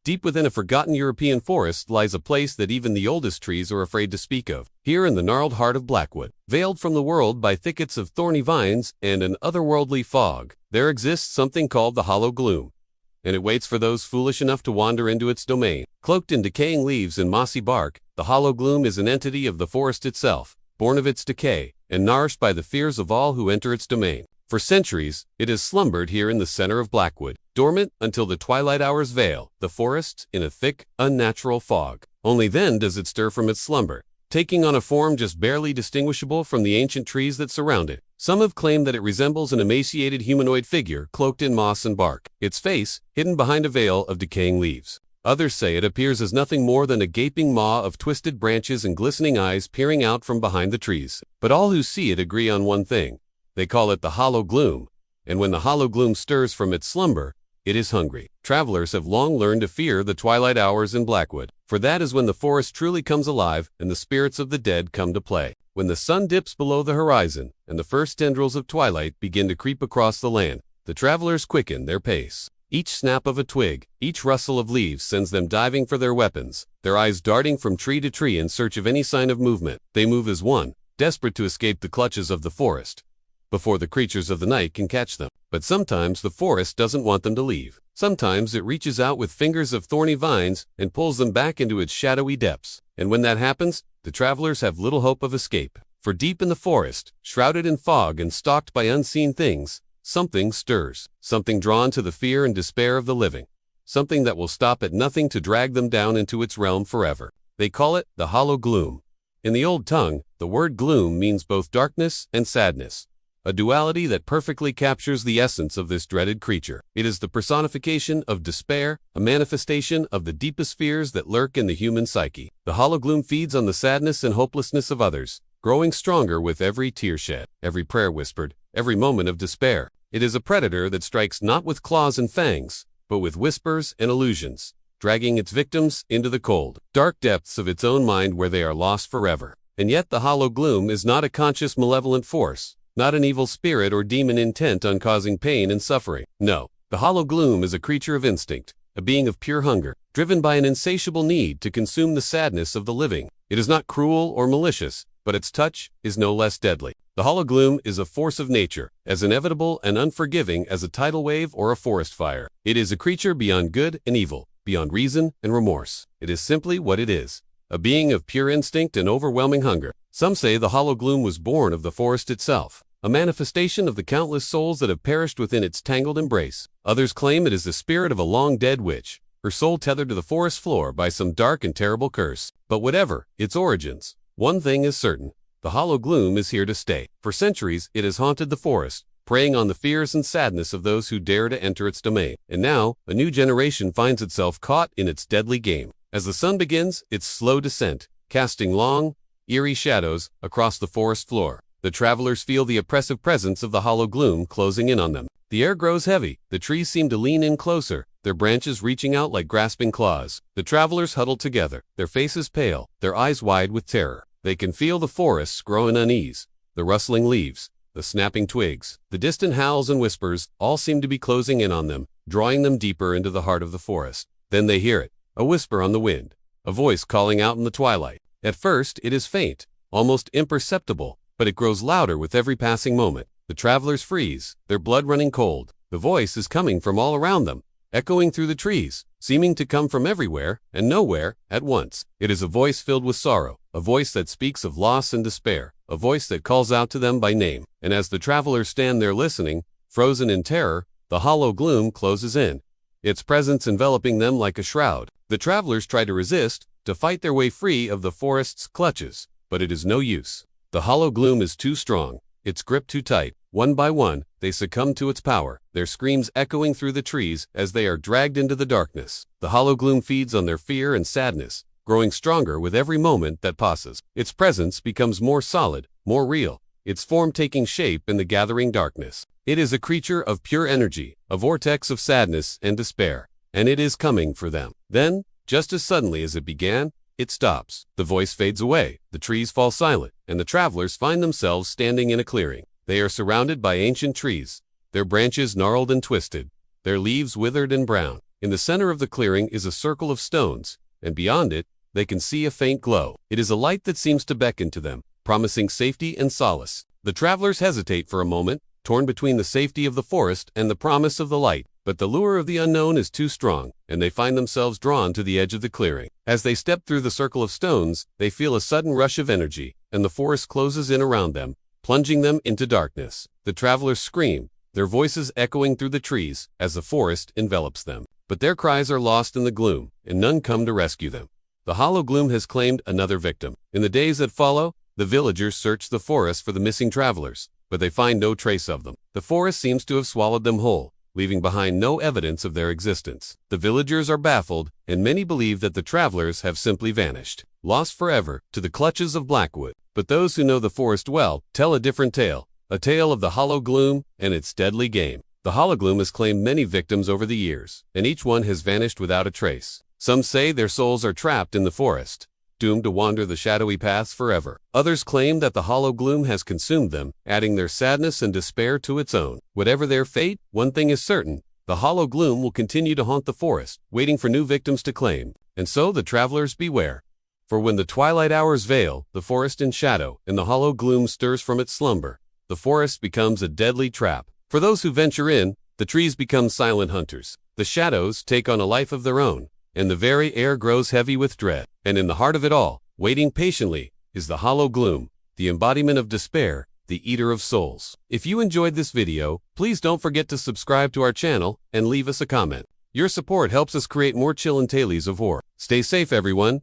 Deep within a forgotten European forest lies a place that even the oldest trees are afraid to speak of. Here in the gnarled heart of Blackwood, veiled from the world by thickets of thorny vines and an otherworldly fog, there exists something called the Hollow Gloom, and it waits for those foolish enough to wander into its domain. Cloaked in decaying leaves and mossy bark, the Hollow Gloom is an entity of the forest itself, born of its decay, and nourished by the fears of all who enter its domain. For centuries, it has slumbered here in the center of Blackwood, dormant until the twilight hours veil the forest in a thick, unnatural fog. Only then does it stir from its slumber, taking on a form just barely distinguishable from the ancient trees that surround it. Some have claimed that it resembles an emaciated humanoid figure cloaked in moss and bark, its face hidden behind a veil of decaying leaves. Others say it appears as nothing more than a gaping maw of twisted branches and glistening eyes peering out from behind the trees. But all who see it agree on one thing. They call it the Hollow Gloom, and when the Hollow Gloom stirs from its slumber, it is hungry. Travelers have long learned to fear the twilight hours in Blackwood, for that is when the forest truly comes alive and the spirits of the dead come to play. When the sun dips below the horizon and the first tendrils of twilight begin to creep across the land, the travelers quicken their pace. Each snap of a twig, each rustle of leaves sends them diving for their weapons, their eyes darting from tree to tree in search of any sign of movement. They move as one, desperate to escape the clutches of the forest before the creatures of the night can catch them. But sometimes the forest doesn't want them to leave. Sometimes it reaches out with fingers of thorny vines and pulls them back into its shadowy depths. And when that happens, the travelers have little hope of escape. For deep in the forest, shrouded in fog and stalked by unseen things, something stirs, something drawn to the fear and despair of the living, something that will stop at nothing to drag them down into its realm forever. They call it the Hollow Gloom. In the old tongue, the word gloom means both darkness and sadness, a duality that perfectly captures the essence of this dreaded creature. It is the personification of despair, a manifestation of the deepest fears that lurk in the human psyche. The Hollow Gloom feeds on the sadness and hopelessness of others, growing stronger with every tear shed, every prayer whispered, every moment of despair. It is a predator that strikes not with claws and fangs, but with whispers and illusions, dragging its victims into the cold, dark depths of its own mind where they are lost forever. And yet the Hollow Gloom is not a conscious malevolent force, not an evil spirit or demon intent on causing pain and suffering. No, the Hollow Gloom is a creature of instinct, a being of pure hunger, driven by an insatiable need to consume the sadness of the living. It is not cruel or malicious, but its touch is no less deadly. The Hollow Gloom is a force of nature, as inevitable and unforgiving as a tidal wave or a forest fire. It is a creature beyond good and evil, beyond reason and remorse. It is simply what it is, a being of pure instinct and overwhelming hunger. Some say the Hollow Gloom was born of the forest itself, a manifestation of the countless souls that have perished within its tangled embrace. Others claim it is the spirit of a long-dead witch, her soul tethered to the forest floor by some dark and terrible curse. But whatever its origins, one thing is certain: the Hollow Gloom is here to stay. For centuries, it has haunted the forest, preying on the fears and sadness of those who dare to enter its domain. And now, a new generation finds itself caught in its deadly game. As the sun begins its slow descent, casting long, eerie shadows across the forest floor, the travelers feel the oppressive presence of the Hollow Gloom closing in on them. The air grows heavy, the trees seem to lean in closer, their branches reaching out like grasping claws. The travelers huddle together, their faces pale, their eyes wide with terror. They can feel the forests grow in unease, the rustling leaves, the snapping twigs, the distant howls and whispers, all seem to be closing in on them, drawing them deeper into the heart of the forest. Then they hear it, a whisper on the wind, a voice calling out in the twilight. At first it is faint, almost imperceptible, but it grows louder with every passing moment. The travelers freeze, their blood running cold. The voice is coming from all around them, echoing through the trees, seeming to come from everywhere and nowhere at once. It is a voice filled with sorrow, a voice that speaks of loss and despair, a voice that calls out to them by name. And as the travelers stand there listening, frozen in terror, the Hollow Gloom closes in, its presence enveloping them like a shroud. The travelers try to resist, to fight their way free of the forest's clutches, but it is no use. The Hollow Gloom is too strong, its grip too tight. One by one, they succumb to its power, their screams echoing through the trees as they are dragged into the darkness. The Hollow Gloom feeds on their fear and sadness, growing stronger with every moment that passes. Its presence becomes more solid, more real, its form taking shape in the gathering darkness. It is a creature of pure energy, a vortex of sadness and despair, and it is coming for them. Then, just as suddenly as it began, it stops. The voice fades away, the trees fall silent, and the travelers find themselves standing in a clearing. They are surrounded by ancient trees, their branches gnarled and twisted, their leaves withered and brown. In the center of the clearing is a circle of stones, and beyond it, they can see a faint glow. It is a light that seems to beckon to them, promising safety and solace. The travelers hesitate for a moment, torn between the safety of the forest and the promise of the light. But the lure of the unknown is too strong, and they find themselves drawn to the edge of the clearing. As they step through the circle of stones, they feel a sudden rush of energy, and the forest closes in around them, plunging them into darkness. The travelers scream, their voices echoing through the trees as the forest envelops them. But their cries are lost in the gloom, and none come to rescue them. The Hollow Gloom has claimed another victim. In the days that follow, the villagers search the forest for the missing travelers, but they find no trace of them. The forest seems to have swallowed them whole, leaving behind no evidence of their existence. The villagers are baffled, and many believe that the travelers have simply vanished, lost forever to the clutches of Blackwood. But those who know the forest well tell a different tale, a tale of the Hollow Gloom and its deadly game. The Hollow Gloom has claimed many victims over the years, and each one has vanished without a trace. Some say their souls are trapped in the forest, doomed to wander the shadowy paths forever. Others claim that the Hollow Gloom has consumed them, adding their sadness and despair to its own. Whatever their fate, one thing is certain: the Hollow Gloom will continue to haunt the forest, waiting for new victims to claim. And so the travelers beware. For when the twilight hours veil the forest in shadow, and the Hollow Gloom stirs from its slumber, the forest becomes a deadly trap. For those who venture in, the trees become silent hunters. The shadows take on a life of their own, and the very air grows heavy with dread. And in the heart of it all, waiting patiently, is the Hollow Gloom, the embodiment of despair, the eater of souls. If you enjoyed this video, please don't forget to subscribe to our channel and leave us a comment. Your support helps us create more chillin' tales of horror. Stay safe, everyone.